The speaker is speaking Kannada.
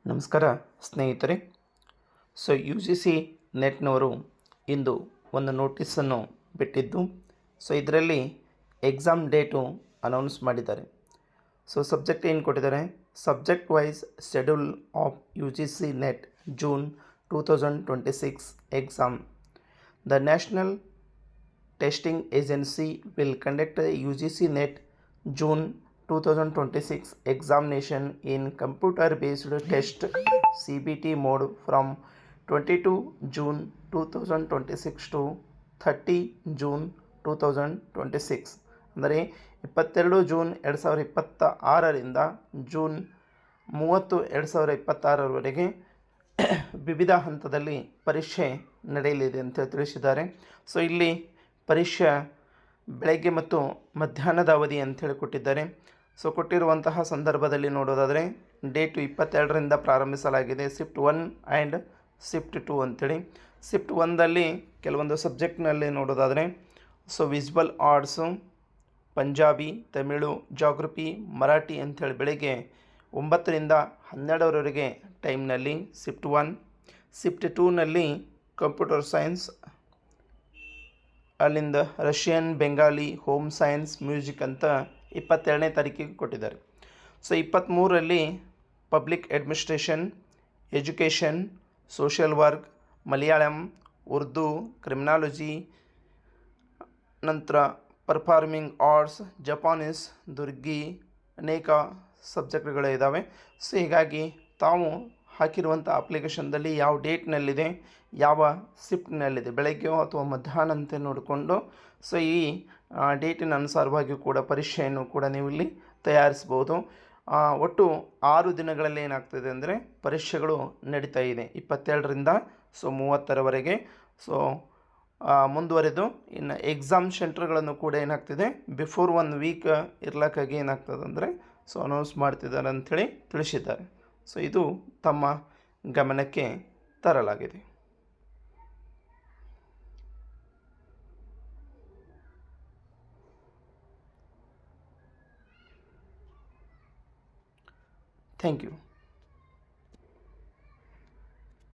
ನಮಸ್ಕಾರ ಸ್ನೇಹಿತರೆ. ಯು ಜಿ ಸಿ ನೆಟ್ನವರು ಇಂದು ಒಂದು ನೋಟಿಸನ್ನು ಬಿಟ್ಟಿದ್ದು, ಇದರಲ್ಲಿ ಎಕ್ಸಾಮ್ ಡೇಟು ಅನೌನ್ಸ್ ಮಾಡಿದ್ದಾರೆ. ಸಬ್ಜೆಕ್ಟ್ ಏನು ಕೊಟ್ಟಿದ್ದಾರೆ, subject wise schedule of U G C net June 2026 exam. The national testing agency will conduct U G C net June 2026 examination in computer-based test CBT mode from 22 June 2026 to 30 June 2026. ಅಂದರೆ 22 ಜೂನ್ 2026ರಿಂದ ಜೂನ್ 30, 2026ರವರೆಗೆ ವಿವಿಧ ಹಂತದಲ್ಲಿ ಪರೀಕ್ಷೆ ನಡೆಯಲಿದೆ ಅಂತ ತಿಳಿಸಿದ್ದಾರೆ. ಇಲ್ಲಿ ಪರೀಕ್ಷೆ ಬೆಳಗ್ಗೆ ಮತ್ತು ಮಧ್ಯಾಹ್ನದ ಅವಧಿ ಅಂಥೇಳಿ ಕೊಟ್ಟಿದ್ದಾರೆ. ಕೊಟ್ಟಿರುವಂತಹ ಸಂದರ್ಭದಲ್ಲಿ ನೋಡೋದಾದರೆ ಡೇಟು 22ರಿಂದ ಪ್ರಾರಂಭಿಸಲಾಗಿದೆ. ಶಿಫ್ಟ್ 1 ಆ್ಯಂಡ್ ಶಿಫ್ಟ್ 2 ಅಂಥೇಳಿ. ಶಿಫ್ಟ್ 1ದಲ್ಲಿ ಕೆಲವೊಂದು ಸಬ್ಜೆಕ್ಟ್ನಲ್ಲಿ ನೋಡೋದಾದರೆ visual arts, Punjabi, Tamil, geography, Marathi ಅಂಥೇಳಿ ಬೆಳಗ್ಗೆ 9ರಿಂದ 12ರವರೆಗೆ ಟೈಮ್ನಲ್ಲಿ ಶಿಫ್ಟ್ 1. ಶಿಫ್ಟ್ 2ನಲ್ಲಿ ಕಂಪ್ಯೂಟರ್ ಸೈನ್ಸ್, ಅಲ್ಲಿಂದ Russian, Bengali, home science, music ಅಂತ 22ನೇ ತಾರೀಕಿಗೆ ಕೊಟ್ಟಿದ್ದಾರೆ. 23ರಲ್ಲಿ public administration, education, social work, Malayalam, Urdu, criminology, ನಂತರ ಪರ್ಫಾರ್ಮಿಂಗ್ ಆರ್ಟ್ಸ್, ಜಪಾನೀಸ್, ದುರ್ಗಿ, ಅನೇಕ ಸಬ್ಜೆಕ್ಟ್ಗಳಿದ್ದಾವೆ. ಹೀಗಾಗಿ ತಾವು ಹಾಕಿರುವಂಥ ಅಪ್ಲಿಕೇಶನ್ದಲ್ಲಿ ಯಾವ ಡೇಟ್ನಲ್ಲಿದೆ, ಯಾವ ಶಿಫ್ಟ್ನಲ್ಲಿದೆ, ಬೆಳಗ್ಗೆಯೋ ಅಥವಾ ಮಧ್ಯಾಹ್ನ ಅಂತ ನೋಡಿಕೊಂಡು ಈ ಡೇಟಿನ ಅನುಸಾರವಾಗಿ ಕೂಡ ಪರೀಕ್ಷೆಯನ್ನು ಕೂಡ ನೀವು ಇಲ್ಲಿ ತಯಾರಿಸ್ಬೋದು. ಒಟ್ಟು 6 ದಿನಗಳಲ್ಲಿ ಏನಾಗ್ತದೆ ಅಂದರೆ ಪರೀಕ್ಷೆಗಳು ನಡೀತಾ ಇದೆ. 22ರಿಂದ 30ರವರೆಗೆ ಮುಂದುವರೆದು ಇನ್ನು ಎಕ್ಸಾಮ್ ಸೆಂಟರ್ಗಳನ್ನು ಕೂಡ ಏನಾಗ್ತಿದೆ ಬಿಫೋರ್ 1 ವೀಕ್ ಇರ್ಲಕ್ಕಾಗಿ ಏನಾಗ್ತದೆ ಅಂದರೆ ಅನೌನ್ಸ್ ಮಾಡ್ತಿದ್ದಾರೆ ಅಂಥೇಳಿ ತಿಳಿಸಿದ್ದಾರೆ. ಇದು ತಮ್ಮ ಗಮನಕ್ಕೆ ತರಲಾಗಿದೆ. Thank you.